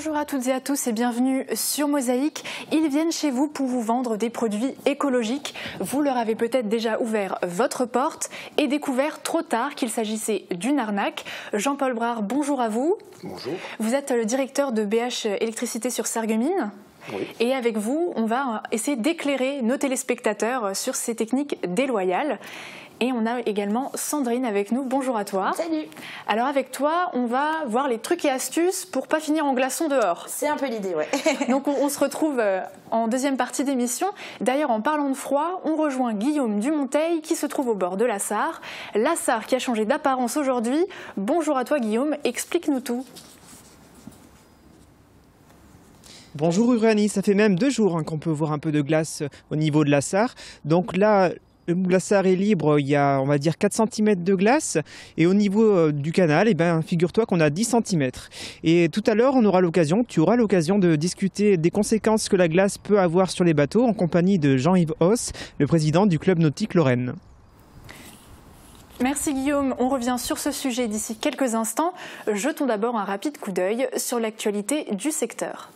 Bonjour à toutes et à tous et bienvenue sur Mosaïque. Ils viennent chez vous pour vous vendre des produits écologiques. Vous leur avez peut-être déjà ouvert votre porte et découvert trop tard qu'il s'agissait d'une arnaque. Jean-Paul Brard, bonjour à vous. Bonjour. Vous êtes le directeur de BH Électricité sur Sarreguemines. Oui. Et avec vous, on va essayer d'éclairer nos téléspectateurs sur ces techniques déloyales. Et on a également Sandrine avec nous. Bonjour à toi. Salut. Alors avec toi, on va voir les trucs et astuces pour pas finir en glaçon dehors. C'est un peu l'idée, ouais. Donc on se retrouve en deuxième partie d'émission. D'ailleurs, en parlant de froid, on rejoint Guillaume Dumonteil qui se trouve au bord de la Sarre. La Sarre qui a changé d'apparence aujourd'hui. Bonjour à toi Guillaume, explique-nous tout. Bonjour Uranie, ça fait même 2 jours qu'on peut voir un peu de glace au niveau de la Sarre. Donc là, la Sarre est libre, il y a on va dire 4 cm de glace. Et au niveau du canal, figure-toi qu'on a 10 cm. Et tout à l'heure, tu auras l'occasion de discuter des conséquences que la glace peut avoir sur les bateaux en compagnie de Jean-Yves Hauss, le président du club nautique Lorraine. Merci Guillaume, on revient sur ce sujet d'ici quelques instants. Jetons d'abord un rapide coup d'œil sur l'actualité du secteur.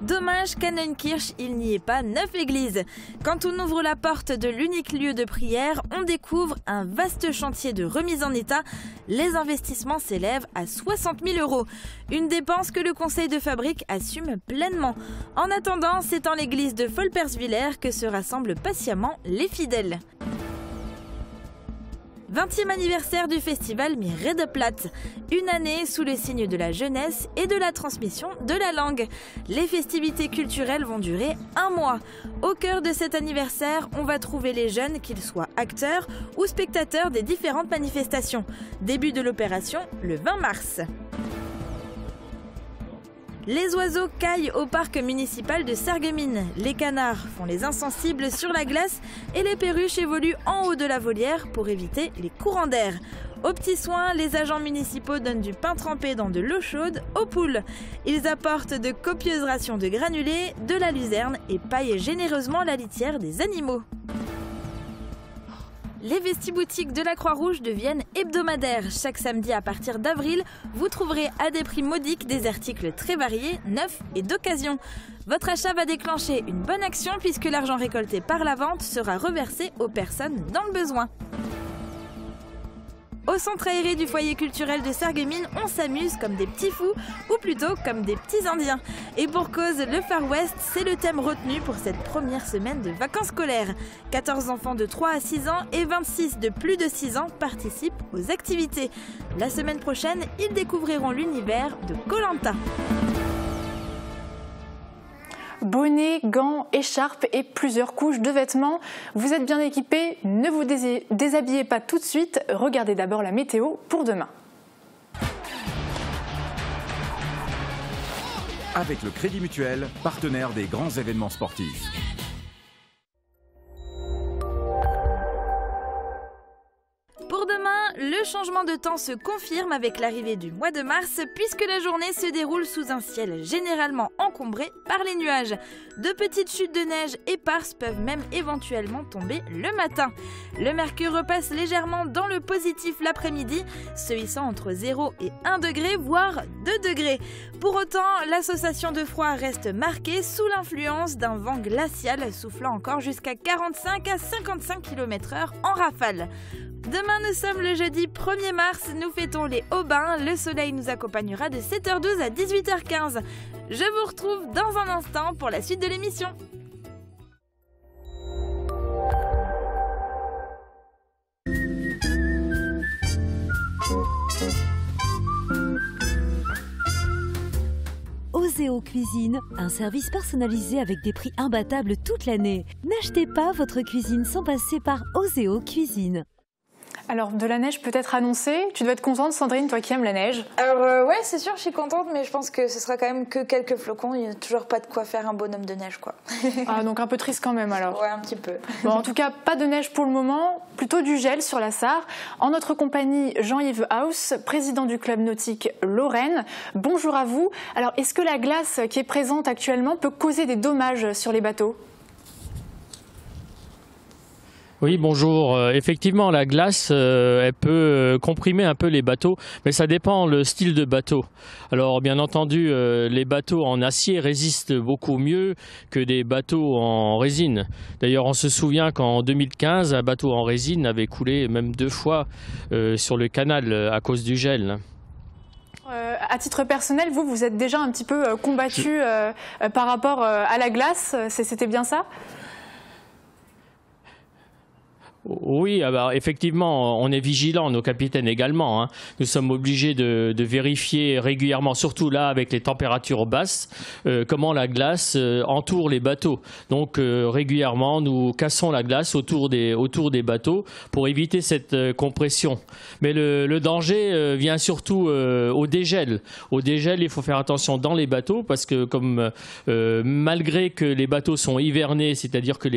Dommage qu'à Neunkirch, il n'y ait pas 9 églises. Quand on ouvre la porte de l'unique lieu de prière, on découvre un vaste chantier de remise en état. Les investissements s'élèvent à 60 000 €. Une dépense que le conseil de fabrique assume pleinement. En attendant, c'est en l'église de Folperswiller que se rassemblent patiemment les fidèles. 20e anniversaire du festival Miredeplatt. Une année sous le signe de la jeunesse et de la transmission de la langue. Les festivités culturelles vont durer 1 mois. Au cœur de cet anniversaire, on va trouver les jeunes, qu'ils soient acteurs ou spectateurs des différentes manifestations. Début de l'opération le 20 mars. Les oiseaux caillent au parc municipal de Sarreguemines. Les canards font les insensibles sur la glace et les perruches évoluent en haut de la volière pour éviter les courants d'air. Aux petits soins, les agents municipaux donnent du pain trempé dans de l'eau chaude aux poules. Ils apportent de copieuses rations de granulés, de la luzerne et paillent généreusement la litière des animaux. Les vestiboutiques de la Croix-Rouge deviennent hebdomadaires. Chaque samedi à partir d'avril, vous trouverez à des prix modiques des articles très variés, neufs et d'occasion. Votre achat va déclencher une bonne action puisque l'argent récolté par la vente sera reversé aux personnes dans le besoin. Au centre aéré du foyer culturel de Sarreguemines, on s'amuse comme des petits fous, ou plutôt comme des petits indiens. Et pour cause, le Far West, c'est le thème retenu pour cette première semaine de vacances scolaires. 14 enfants de 3 à 6 ans et 26 de plus de 6 ans participent aux activités. La semaine prochaine, ils découvriront l'univers de Koh-Lanta. Bonnets, gants, écharpes et plusieurs couches de vêtements. Vous êtes bien équipés, ne vous déshabillez pas tout de suite. Regardez d'abord la météo pour demain. Avec le Crédit Mutuel, partenaire des grands événements sportifs. Pour demain, le changement de temps se confirme avec l'arrivée du mois de mars puisque la journée se déroule sous un ciel généralement encombré par les nuages. De petites chutes de neige éparses peuvent même éventuellement tomber le matin. Le mercure repasse légèrement dans le positif l'après-midi, se hissant entre 0 et 1 degré, voire 2 degrés. Pour autant, l'association de froid reste marquée sous l'influence d'un vent glacial soufflant encore jusqu'à 45 à 55 km/h en rafale. Demain, nous sommes le jeudi 1er mars, nous fêtons les Aubins. Le soleil nous accompagnera de 7h12 à 18h15. Je vous retrouve dans un instant pour la suite de l'émission. Oseo Cuisine, un service personnalisé avec des prix imbattables toute l'année. N'achetez pas votre cuisine sans passer par Oseo Cuisine. Alors, de la neige peut être annoncée. Tu dois être contente, Sandrine, toi qui aimes la neige. Alors, ouais, c'est sûr, je suis contente, mais je pense que ce sera quand même que quelques flocons. Il n'y a toujours pas de quoi faire un bonhomme de neige, quoi. Ah, donc un peu triste quand même, alors. Ouais, un petit peu. Bon, en tout cas, pas de neige pour le moment, plutôt du gel sur la Sarre. En notre compagnie, Jean-Yves Hauss, président du club nautique Lorraine. Bonjour à vous. Alors, est-ce que la glace qui est présente actuellement peut causer des dommages sur les bateaux ? Oui, bonjour. Effectivement, la glace, elle peut comprimer un peu les bateaux, mais ça dépend le style de bateau. Alors, bien entendu, les bateaux en acier résistent beaucoup mieux que des bateaux en résine. D'ailleurs, on se souvient qu'en 2015, un bateau en résine avait coulé même 2 fois sur le canal à cause du gel. À titre personnel, vous êtes déjà un petit peu combattu par rapport à la glace, c'était bien ça ? Oui, alors effectivement, on est vigilant, nos capitaines également, hein. Nous sommes obligés de vérifier régulièrement, surtout là avec les températures basses, comment la glace entoure les bateaux. Donc régulièrement, nous cassons la glace autour des bateaux pour éviter cette compression. Mais le danger vient surtout au dégel. Au dégel, il faut faire attention dans les bateaux parce que comme malgré que les bateaux sont hivernés, c'est-à-dire que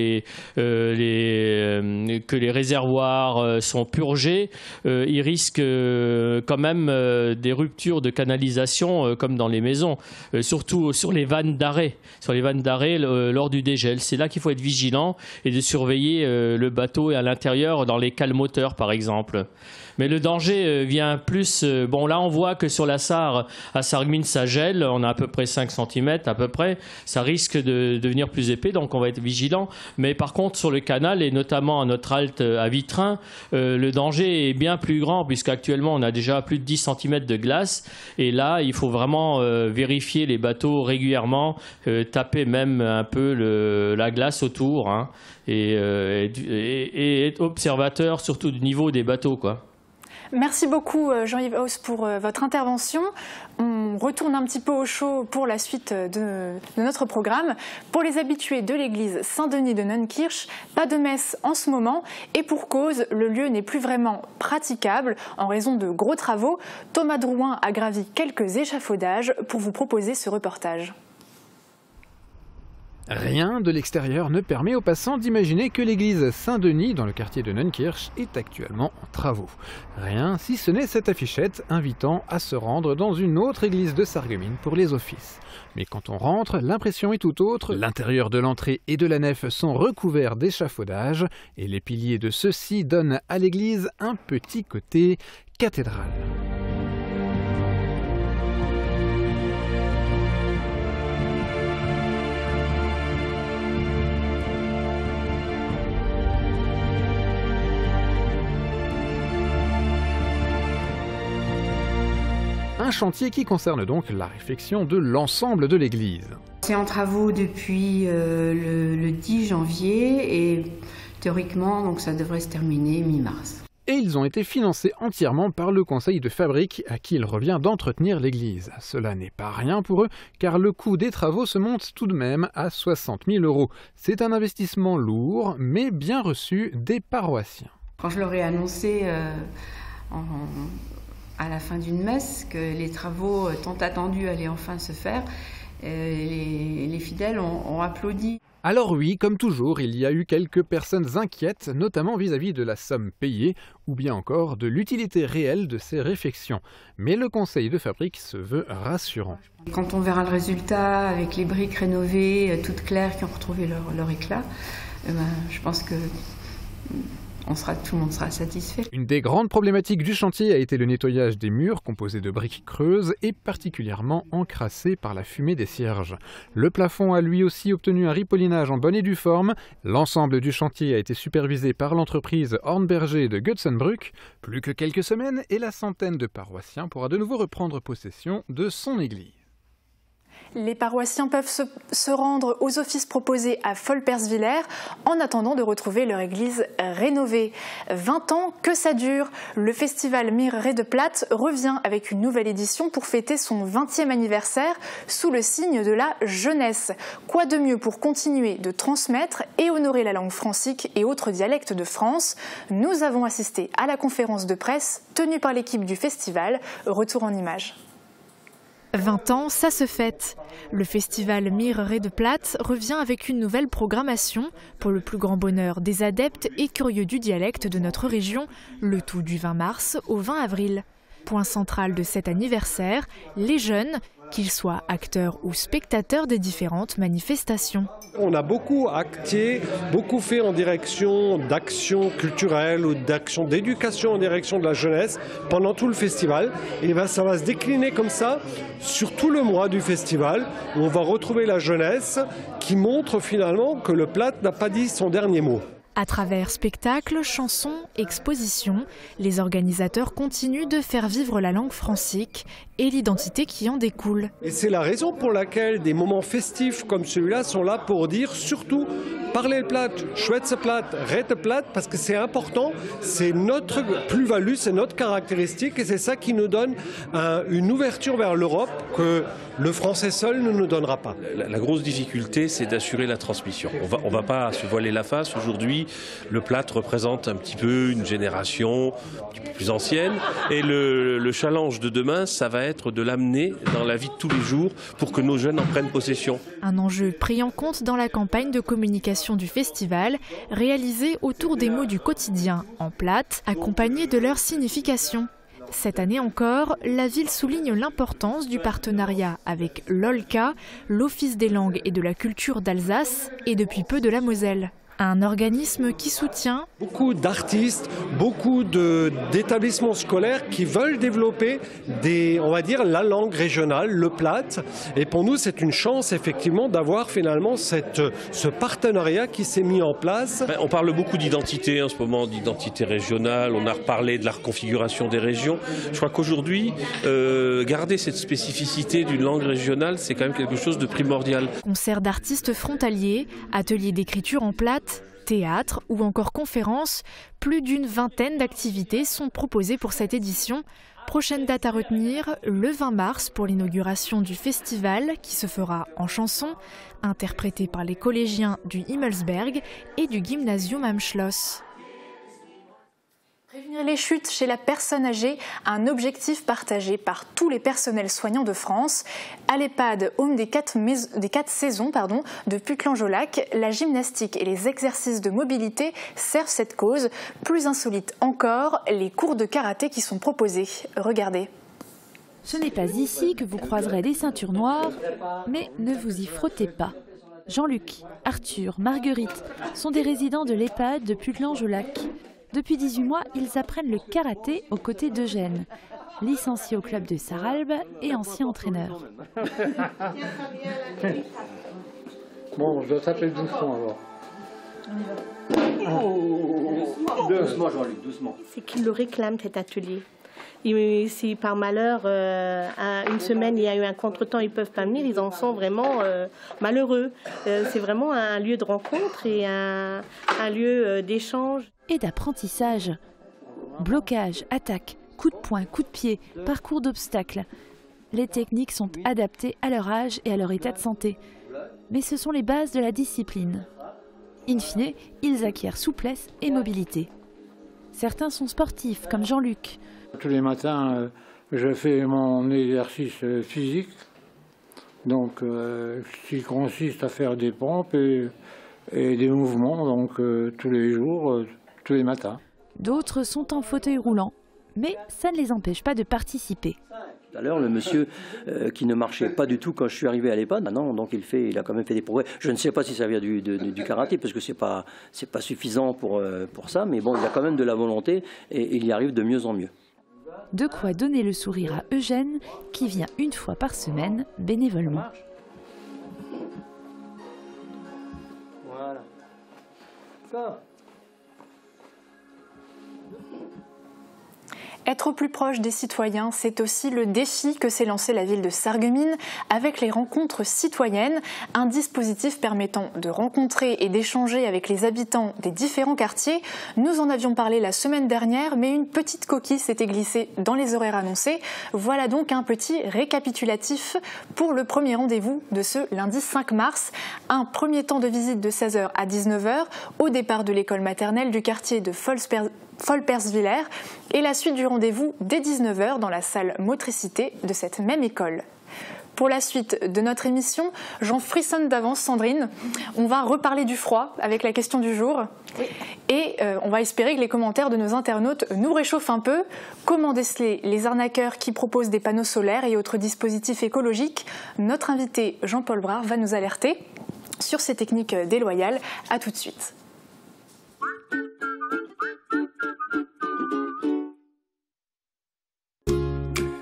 les réservoirs sont purgés, ils risquent quand même des ruptures de canalisation comme dans les maisons, surtout sur les vannes d'arrêt. Sur les vannes d'arrêt lors du dégel. C'est là qu'il faut être vigilant et de surveiller le bateau et à l'intérieur dans les cales moteurs par exemple. Mais le danger vient plus... bon, là, on voit que sur la Sarre, à Sarreguemines, ça gèle. On a à peu près 5 cm, à peu près. Ça risque de devenir plus épais, donc on va être vigilant. Mais par contre, sur le canal, et notamment à notre halte à Vitrin, le danger est bien plus grand, puisqu'actuellement, on a déjà plus de 10 cm de glace. Et là, il faut vraiment vérifier les bateaux régulièrement, taper même un peu la glace autour, hein, et être observateur, surtout du niveau des bateaux, quoi. Merci beaucoup Jean-Yves Hauss pour votre intervention. On retourne un petit peu au chaud pour la suite de notre programme. Pour les habitués de l'église Saint-Denis de Neunkirch, pas de messe en ce moment et pour cause, le lieu n'est plus vraiment praticable en raison de gros travaux. Thomas Drouin a gravi quelques échafaudages pour vous proposer ce reportage. Rien de l'extérieur ne permet aux passants d'imaginer que l'église Saint-Denis, dans le quartier de Neunkirch, est actuellement en travaux. Rien, si ce n'est cette affichette invitant à se rendre dans une autre église de Sarreguemines pour les offices. Mais quand on rentre, l'impression est tout autre. L'intérieur de l'entrée et de la nef sont recouverts d'échafaudages et les piliers de ceux-ci donnent à l'église un petit côté cathédrale. Un chantier qui concerne donc la réfection de l'ensemble de l'église. C'est en travaux depuis le 10 janvier et théoriquement donc ça devrait se terminer mi-mars. Et ils ont été financés entièrement par le conseil de fabrique à qui il revient d'entretenir l'église. Cela n'est pas rien pour eux car le coût des travaux se monte tout de même à 60 000 €. C'est un investissement lourd mais bien reçu des paroissiens. Quand je leur ai annoncé à la fin d'une messe que les travaux tant attendus allaient enfin se faire, les fidèles ont applaudi. Alors oui, comme toujours, il y a eu quelques personnes inquiètes, notamment vis-à-vis de la somme payée, ou bien encore de l'utilité réelle de ces réfections. Mais le conseil de fabrique se veut rassurant. Quand on verra le résultat, avec les briques rénovées, toutes claires, qui ont retrouvé leur éclat, je pense que tout le monde sera satisfait. Une des grandes problématiques du chantier a été le nettoyage des murs composés de briques creuses et particulièrement encrassés par la fumée des cierges. Le plafond a lui aussi obtenu un ripollinage en bonne et due forme. L'ensemble du chantier a été supervisé par l'entreprise Hornberger de Götzenbrück. Plus que quelques semaines et la centaine de paroissiens pourra de nouveau reprendre possession de son église. Les paroissiens peuvent se rendre aux offices proposés à Volperswiller en attendant de retrouver leur église rénovée. 20 ans que ça dure. Le festival Mirerai de Platte revient avec une nouvelle édition pour fêter son 20e anniversaire sous le signe de la jeunesse. Quoi de mieux pour continuer de transmettre et honorer la langue francique et autres dialectes de France? Nous avons assisté à la conférence de presse tenue par l'équipe du festival. Retour en images. 20 ans, ça se fête. Le festival Mirerai de Platte revient avec une nouvelle programmation pour le plus grand bonheur des adeptes et curieux du dialecte de notre région, le tout du 20 mars au 20 avril. Point central de cet anniversaire, les jeunes qu'ils soient acteurs ou spectateurs des différentes manifestations. On a beaucoup acté, beaucoup fait en direction d'actions culturelles ou d'actions d'éducation en direction de la jeunesse pendant tout le festival. Et ça va se décliner comme ça sur tout le mois du festival où on va retrouver la jeunesse qui montre finalement que le Platt n'a pas dit son dernier mot. À travers spectacles, chansons, expositions, les organisateurs continuent de faire vivre la langue francique et l'identité qui en découle. Et c'est la raison pour laquelle des moments festifs comme celui-là sont là pour dire surtout parlez le Platt, schwätze Platt, rede Platt, parce que c'est important, c'est notre plus-value, c'est notre caractéristique et c'est ça qui nous donne une ouverture vers l'Europe que le français seul ne nous donnera pas. La grosse difficulté, c'est d'assurer la transmission. On va pas se voiler la face. Aujourd'hui, le Platt représente un petit peu une génération un petit peu plus ancienne. Et le challenge de demain, ça va être de l'amener dans la vie de tous les jours pour que nos jeunes en prennent possession. Un enjeu pris en compte dans la campagne de communication du festival, réalisée autour des mots du quotidien en Platt, accompagnés de leur signification. Cette année encore, la ville souligne l'importance du partenariat avec l'OLCA, l'Office des langues et de la culture d'Alsace et depuis peu de la Moselle. Un organisme qui soutient beaucoup d'artistes, beaucoup d'établissements scolaires qui veulent développer on va dire, la langue régionale, le Platt. Et pour nous, c'est une chance effectivement d'avoir finalement ce partenariat qui s'est mis en place. On parle beaucoup d'identité en ce moment, d'identité régionale. On a reparlé de la reconfiguration des régions. Je crois qu'aujourd'hui, garder cette spécificité d'une langue régionale, c'est quand même quelque chose de primordial. Concert d'artistes frontaliers, ateliers d'écriture en Platt, théâtre ou encore conférences, plus d'une vingtaine d'activités sont proposées pour cette édition. Prochaine date à retenir, le 20 mars pour l'inauguration du festival qui se fera en chanson, interprété par les collégiens du Himmelsberg et du Gymnasium am Schloss. Prévenir les chutes chez la personne âgée, un objectif partagé par tous les personnels soignants de France. À l'EHPAD Home des 4 saisons de Putelange-au-Lac, la gymnastique et les exercices de mobilité servent cette cause. Plus insolite encore, les cours de karaté qui sont proposés. Regardez. Ce n'est pas ici que vous croiserez des ceintures noires, mais ne vous y frottez pas. Jean-Luc, Arthur, Marguerite sont des résidents de l'EHPAD de Putelange-au-Lac. Depuis 18 mois, ils apprennent le karaté aux côtés d'Eugène, licencié au club de Sarralbe et ancien entraîneur. Bon, je dois taper doucement alors. Doucement, Jean-Luc, doucement. C'est qu'il le réclame cet atelier. Et si par malheur, à une semaine, il y a eu un contretemps, ils ne peuvent pas venir, ils en sont vraiment malheureux. C'est vraiment un lieu de rencontre et un lieu d'échange. Et d'apprentissage. Blocage, attaque, coup de poing, coup de pied, parcours d'obstacles. Les techniques sont adaptées à leur âge et à leur état de santé. Mais ce sont les bases de la discipline. In fine, ils acquièrent souplesse et mobilité. Certains sont sportifs, comme Jean-Luc. Tous les matins, je fais mon exercice physique, donc qui consiste à faire des pompes et des mouvements, donc tous les jours, tous les matins. D'autres sont en fauteuil roulant, mais ça ne les empêche pas de participer. Tout à l'heure, le monsieur qui ne marchait pas du tout quand je suis arrivé à l'EHPAD, maintenant, donc il a quand même fait des progrès. Je ne sais pas si ça vient du karaté, parce que c'est pas suffisant pour ça, mais bon, il a quand même de la volonté et il y arrive de mieux en mieux. De quoi donner le sourire à Eugène, qui vient une fois par semaine bénévolement. Voilà. Ça. Être au plus proche des citoyens, c'est aussi le défi que s'est lancé la ville de Sarreguemines avec les rencontres citoyennes, un dispositif permettant de rencontrer et d'échanger avec les habitants des différents quartiers. Nous en avions parlé la semaine dernière, mais une petite coquille s'était glissée dans les horaires annoncés. Voilà donc un petit récapitulatif pour le premier rendez-vous de ce lundi 5 mars. Un premier temps de visite de 16h à 19h au départ de l'école maternelle du quartier de Folperswiller et la suite du rendez-vous dès 19h dans la salle motricité de cette même école. Pour la suite de notre émission, j'en frissonne d'avance, Sandrine. On va reparler du froid avec la question du jour. Oui. Et on va espérer que les commentaires de nos internautes nous réchauffent un peu. Comment déceler les arnaqueurs qui proposent des panneaux solaires et autres dispositifs écologiques? Notre invité Jean-Paul Brard va nous alerter sur ces techniques déloyales. À tout de suite.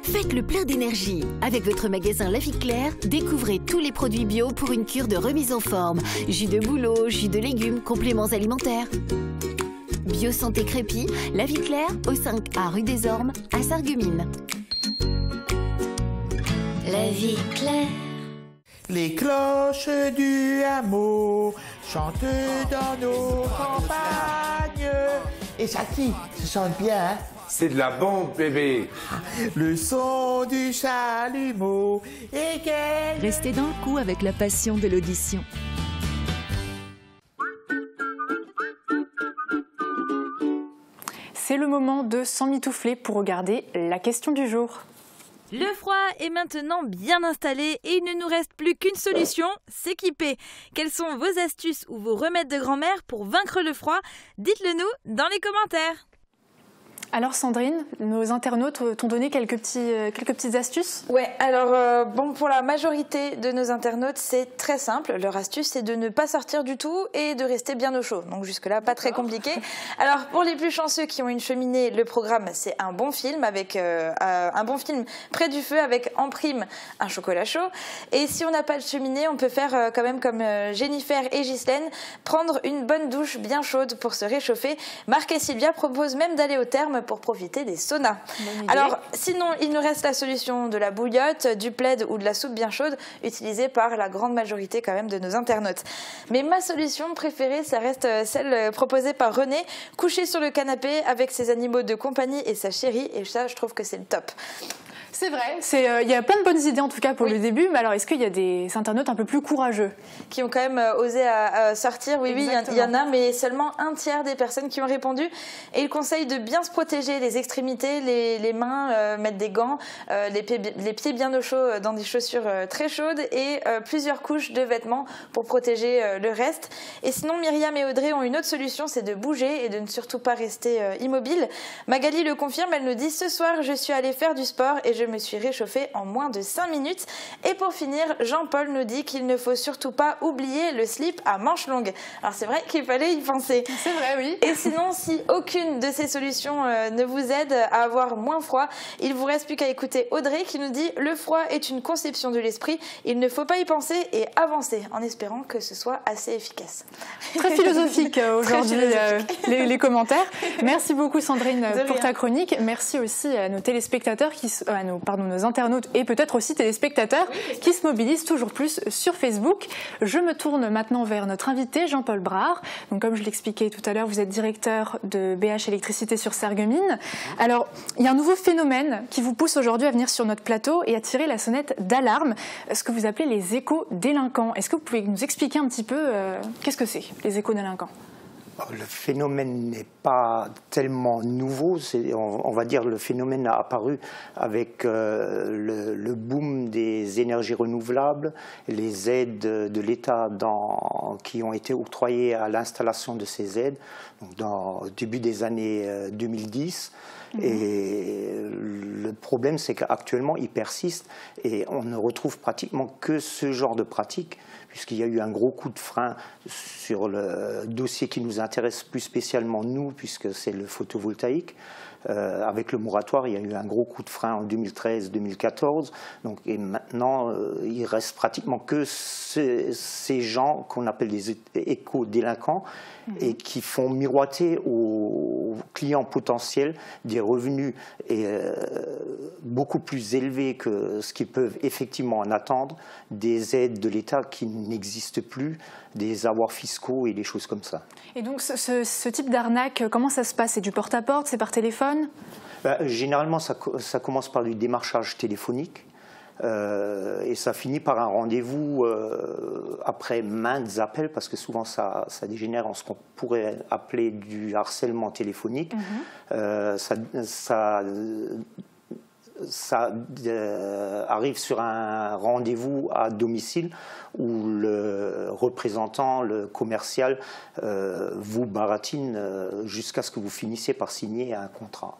Faites le plein d'énergie. Avec votre magasin La Vie Claire, découvrez tous les produits bio pour une cure de remise en forme. Jus de bouleau, jus de légumes, compléments alimentaires. Bio Santé Crépy, La Vie Claire, au 5A rue des Ormes, à Sarreguemines. La Vie Claire. Les cloches du hameau chantent dans nos campagnes. Et ça qui se chante bien, hein? C'est de la bombe, bébé. Le son du chalumeau est gai. Restez dans le coup avec la passion de l'audition. C'est le moment de s'emmitoufler pour regarder la question du jour. Le froid est maintenant bien installé et il ne nous reste plus qu'une solution, s'équiper. Quelles sont vos astuces ou vos remèdes de grand-mère pour vaincre le froid? Dites-le nous dans les commentaires. Alors Sandrine, nos internautes t'ont donné quelques petites astuces? Ouais, alors bon, pour la majorité de nos internautes, c'est très simple. Leur astuce, c'est de ne pas sortir du tout et de rester bien au chaud. Donc jusque-là, pas très compliqué. Alors pour les plus chanceux qui ont une cheminée, le programme, c'est un bon film avec un bon film près du feu avec en prime un chocolat chaud. Et si on n'a pas de cheminée, on peut faire quand même comme Jennifer et Ghislaine, prendre une bonne douche bien chaude pour se réchauffer. Marc et Sylvia proposent même d'aller au terme pour profiter des saunas. Alors, sinon, il nous reste la solution de la bouillotte, du plaid ou de la soupe bien chaude, utilisée par la grande majorité quand même de nos internautes. Mais ma solution préférée, ça reste celle proposée par René, coucher sur le canapé avec ses animaux de compagnie et sa chérie, et ça, je trouve que c'est le top. C'est vrai, il y a plein de bonnes idées en tout cas pour le début, mais alors est-ce qu'il y a des internautes un peu plus courageux qui ont quand même osé sortir? Oui, il y en a, mais seulement un tiers des personnes qui ont répondu. Et ils conseillent de bien se protéger les extrémités, les mains, mettre des gants, les pieds bien au chaud dans des chaussures très chaudes et plusieurs couches de vêtements pour protéger le reste. Et sinon, Myriam et Audrey ont une autre solution, c'est de bouger et de ne surtout pas rester immobile. Magali le confirme, elle nous dit: ce soir, je suis allée faire du sport et je me suis réchauffée en moins de 5 minutes. Et pour finir, Jean-Paul nous dit qu'il ne faut surtout pas oublier le slip à manches longues. Alors c'est vrai qu'il fallait y penser. C'est vrai, oui. Et sinon, si aucune de ces solutions ne vous aide à avoir moins froid, il vous reste plus qu'à écouter Audrey qui nous dit: le froid est une conception de l'esprit, il ne faut pas y penser et avancer, en espérant que ce soit assez efficace. Très philosophique aujourd'hui les commentaires. Merci beaucoup Sandrine pour ta chronique. Merci aussi à nos téléspectateurs nos internautes et peut-être aussi téléspectateurs qui se mobilisent toujours plus sur Facebook. Je me tourne maintenant vers notre invité Jean-Paul Brard. Donc, comme je l'expliquais tout à l'heure, vous êtes directeur de BH Électricité sur Sarreguemines. Alors, il y a un nouveau phénomène qui vous pousse aujourd'hui à venir sur notre plateau et à tirer la sonnette d'alarme, ce que vous appelez les éco-délinquants. Est-ce que vous pouvez nous expliquer un petit peu qu'est-ce que c'est, les éco-délinquants ? Le phénomène n'est pas tellement nouveau, on va dire le phénomène a apparu avec le boom des énergies renouvelables, les aides de l'État qui ont été octroyées à l'installation de ces aides donc au début des années 2010. Et le problème, c'est qu'actuellement, il persiste et on ne retrouve pratiquement que ce genre de pratique, puisqu'il y a eu un gros coup de frein sur le dossier qui nous intéresse plus spécialement, nous, puisque c'est le photovoltaïque. Avec le moratoire, il y a eu un gros coup de frein en 2013-2014. Et maintenant, il reste pratiquement que ces gens qu'on appelle des éco-délinquants et qui font miroiter aux clients potentiels des revenus beaucoup plus élevés que ce qu'ils peuvent effectivement en attendre, des aides de l'État qui n'existent plus, des avoirs fiscaux et des choses comme ça. Et donc ce type d'arnaque, comment ça se passe? C'est du porte-à-porte, c'est par téléphone? Généralement, ça commence par du démarchage téléphonique. Et ça finit par un rendez-vous après maintes appels, parce que souvent ça dégénère en ce qu'on pourrait appeler du harcèlement téléphonique. ça arrive sur un rendez-vous à domicile où le représentant, le commercial, vous baratine jusqu'à ce que vous finissiez par signer un contrat.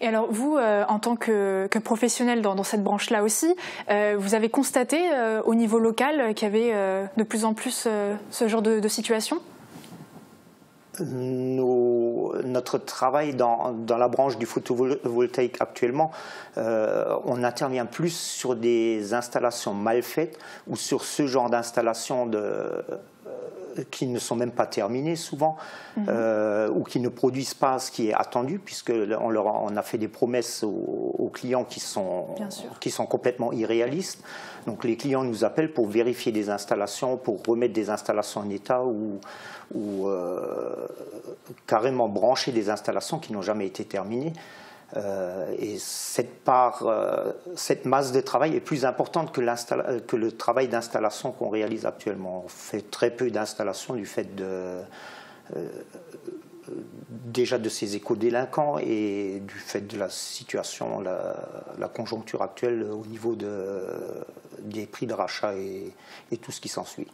Et alors vous, en tant que professionnel dans cette branche-là aussi, vous avez constaté au niveau local qu'il y avait de plus en plus ce genre de situation ? Notre travail dans la branche du photovoltaïque actuellement, on intervient plus sur des installations mal faites ou sur ce genre d'installations qui ne sont même pas terminées souvent, ou qui ne produisent pas ce qui est attendu, puisqu'on a fait des promesses aux clients qui sont complètement irréalistes. Donc les clients nous appellent pour vérifier des installations, pour remettre des installations en état ou carrément brancher des installations qui n'ont jamais été terminées. Et cette masse de travail est plus importante que le travail d'installation qu'on réalise actuellement. On fait très peu d'installations du fait déjà de ces éco-délinquants et du fait de la situation, la conjoncture actuelle au niveau des prix de rachat et tout ce qui s'ensuit.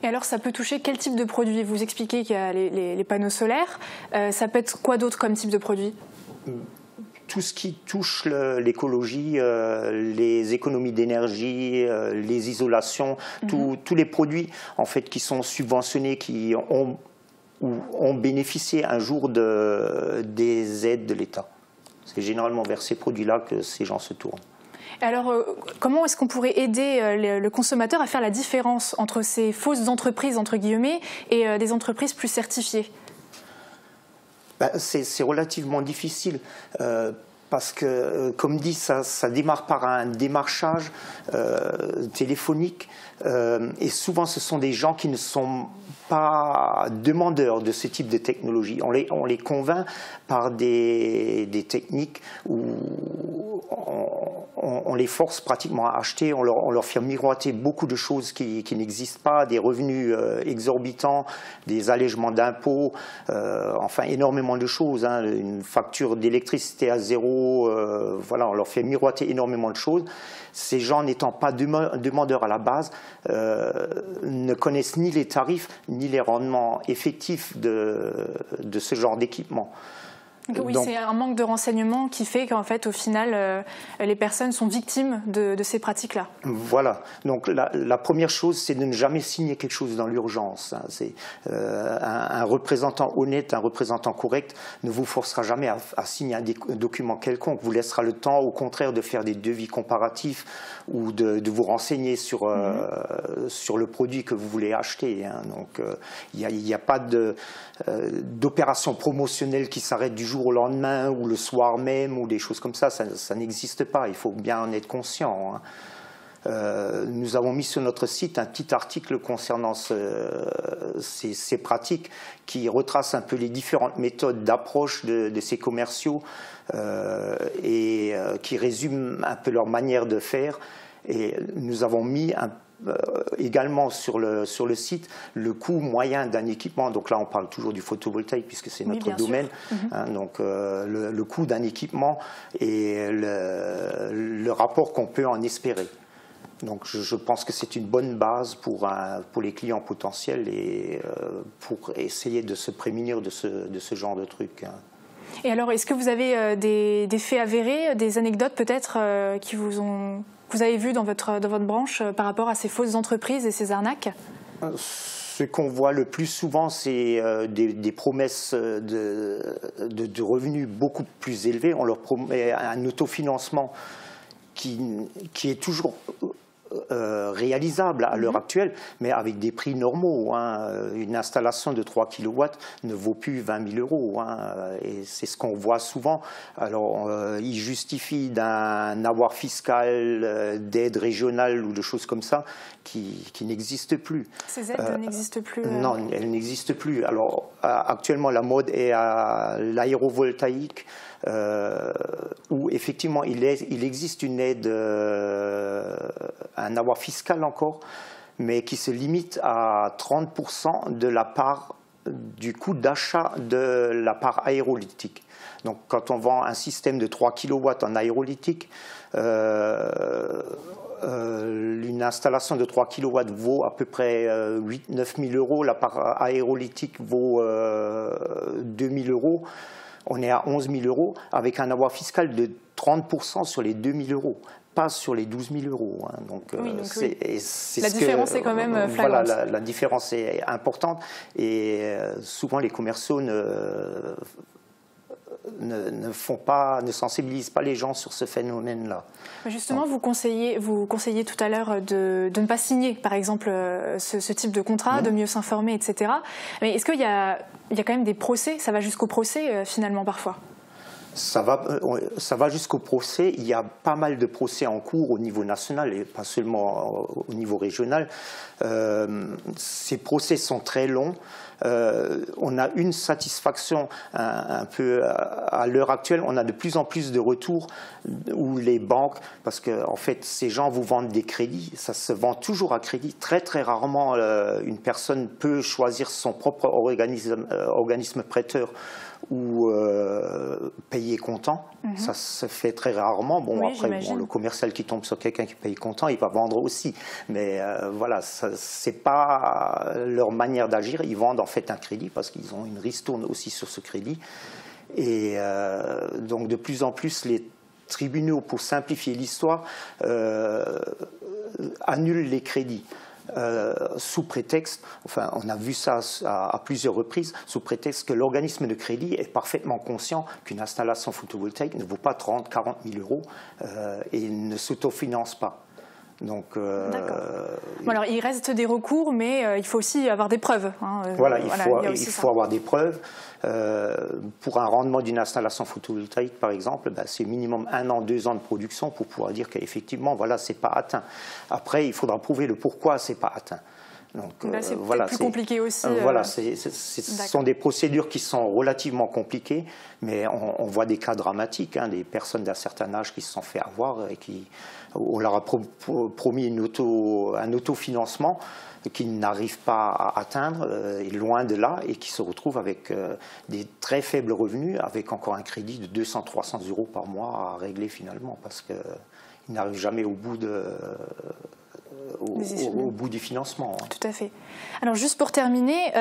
Et alors ça peut toucher quel type de produit? Vous expliquez qu'il y a les panneaux solaires, ça peut être quoi d'autre comme type de produit? Tout ce qui touche l'écologie, les économies d'énergie, les isolations, tous les produits en fait, qui sont subventionnés, qui ont bénéficié un jour des aides de l'État. C'est généralement vers ces produits-là que ces gens se tournent. Alors, comment est-ce qu'on pourrait aider le consommateur à faire la différence entre ces fausses entreprises, entre guillemets, et des entreprises plus certifiées ? C'est relativement difficile parce que, comme dit, ça démarre par un démarchage téléphonique et souvent ce sont des gens qui ne sont pas demandeurs de ce type de technologie. On les convainc par des techniques où on les force pratiquement à acheter, on leur fait miroiter beaucoup de choses qui n'existent pas, des revenus exorbitants, des allègements d'impôts, enfin énormément de choses, hein, une facture d'électricité à zéro, voilà, on leur fait miroiter énormément de choses. Ces gens n'étant pas demandeurs à la base, ne connaissent ni les tarifs ni les rendements effectifs de ce genre d'équipement. Oui, c'est un manque de renseignements qui fait qu'en fait, au final, les personnes sont victimes de ces pratiques-là. Voilà. Donc la première chose, c'est de ne jamais signer quelque chose dans l'urgence. Hein. C'est un représentant honnête, un représentant correct ne vous forcera jamais à signer un document quelconque. Vous laissera le temps, au contraire, de faire des devis comparatifs ou de vous renseigner sur le produit que vous voulez acheter. Hein. Donc il n'y a pas d'opération promotionnelle qui s'arrête du jour au lendemain ou le soir même ou des choses comme ça n'existe pas, il faut bien en être conscient. Hein. Nous avons mis sur notre site un petit article concernant ces pratiques qui retrace un peu les différentes méthodes d'approche de ces commerciaux et qui résume un peu leur manière de faire. Et nous avons mis également sur le site le coût moyen d'un équipement. Donc là, on parle toujours du photovoltaïque puisque c'est notre domaine. Hein, donc le coût d'un équipement et le rapport qu'on peut en espérer. Donc je pense que c'est une bonne base pour les clients potentiels et pour essayer de se prémunir de ce genre de trucs. Hein. Et alors, est-ce que vous avez des faits avérés, des anecdotes peut-être qui vous avez vu dans votre branche par rapport à ces fausses entreprises et ces arnaques? Ce qu'on voit le plus souvent, c'est des promesses de revenus beaucoup plus élevés. On leur promet un autofinancement qui est toujours réalisable à l'heure actuelle, mais avec des prix normaux. Hein. Une installation de 3 kW ne vaut plus 20 000 €. Hein. Et c'est ce qu'on voit souvent. Alors, ils justifient d'un avoir fiscal, d'aide régionale ou de choses comme ça qui n'existent plus. Ces aides n'existent plus Non, elles n'existent plus. Alors, actuellement, la mode est à l'aérovoltaïque, où effectivement il existe une aide, un avoir fiscal encore, mais qui se limite à 30% de la part du coût d'achat de la part aérolytique. Donc quand on vend un système de 3 kW en aérolytique, une installation de 3 kW vaut à peu près 8-9 000 euros, la part aérolytique vaut 2 000 euros, on est à 11 000 euros avec un avoir fiscal de 30% sur les 2 000 euros. Pas sur les 12 000 euros. Hein. Donc, oui, la différence est quand même flagrante. Voilà, la différence est importante et souvent les commerciaux ne sensibilisent pas les gens sur ce phénomène-là. Justement, vous conseillez tout à l'heure de ne pas signer, par exemple, ce type de contrat, de mieux s'informer, etc. Mais est-ce qu'il y a quand même des procès? Ça va jusqu'au procès, finalement, parfois? Ça va jusqu'au procès. Il y a pas mal de procès en cours au niveau national et pas seulement au niveau régional. Ces procès sont très longs. On a une satisfaction un peu à l'heure actuelle. On a de plus en plus de retours où les banques, parce que en fait ces gens vous vendent des crédits, ça se vend toujours à crédit. Très très rarement une personne peut choisir son propre organisme prêteur ou payer comptant. Ça se fait très rarement. Bon, oui, après, le commercial qui tombe sur quelqu'un qui paye comptant, il va vendre aussi. Mais voilà, c'est pas leur manière d'agir. Ils vendent en fait un crédit parce qu'ils ont une ristourne aussi sur ce crédit. Et donc de plus en plus, les tribunaux, pour simplifier l'histoire, annulent les crédits. Sous prétexte, enfin on a vu ça à plusieurs reprises, sous prétexte que l'organisme de crédit est parfaitement conscient qu'une installation photovoltaïque ne vaut pas 30 000 40 000 euros et ne s'autofinance pas. Donc, bon, alors il reste des recours, mais il faut aussi avoir des preuves. Hein. Voilà, il faut avoir des preuves. Pour un rendement d'une installation photovoltaïque, par exemple, c'est minimum 1 an, 2 ans de production pour pouvoir dire qu'effectivement, voilà, c'est pas atteint. Après, il faudra prouver le pourquoi c'est pas atteint. Donc, c'est plus compliqué aussi. Voilà, ce sont des procédures qui sont relativement compliquées, mais on voit des cas dramatiques, hein, des personnes d'un certain âge qui se sont fait avoir et on leur a promis un autofinancement qu'ils n'arrivent pas à atteindre, loin de là, et qui se retrouvent avec des très faibles revenus, avec encore un crédit de 200-300 euros par mois à régler finalement, parce qu'ils n'arrivent jamais au bout du financement. Hein. Tout à fait. Alors juste pour terminer,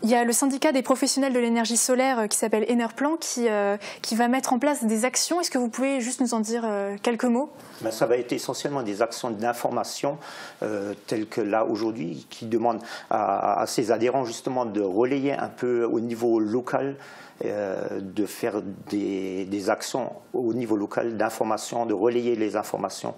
il y a le syndicat des professionnels de l'énergie solaire qui s'appelle Enerplan qui va mettre en place des actions. Est-ce que vous pouvez juste nous en dire quelques mots? Ça va être essentiellement des actions d'information telles que là aujourd'hui, qui demandent à ses adhérents justement de relayer un peu au niveau local, de faire des actions au niveau local d'information, de relayer les informations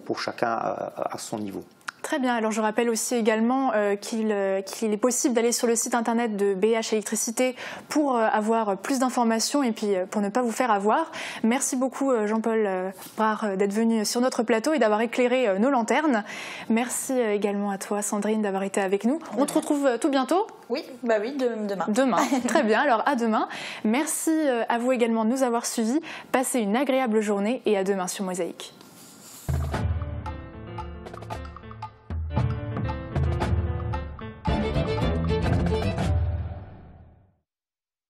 pour chacun à son niveau. Très bien. Alors je rappelle aussi également qu'il est possible d'aller sur le site internet de BH Électricité pour avoir plus d'informations et puis pour ne pas vous faire avoir. Merci beaucoup Jean-Paul Brard d'être venu sur notre plateau et d'avoir éclairé nos lanternes. Merci également à toi Sandrine d'avoir été avec nous. On te retrouve tout bientôt? Oui, demain. Demain, très bien. Alors à demain. Merci à vous également de nous avoir suivis. Passez une agréable journée et à demain sur Mosaïque.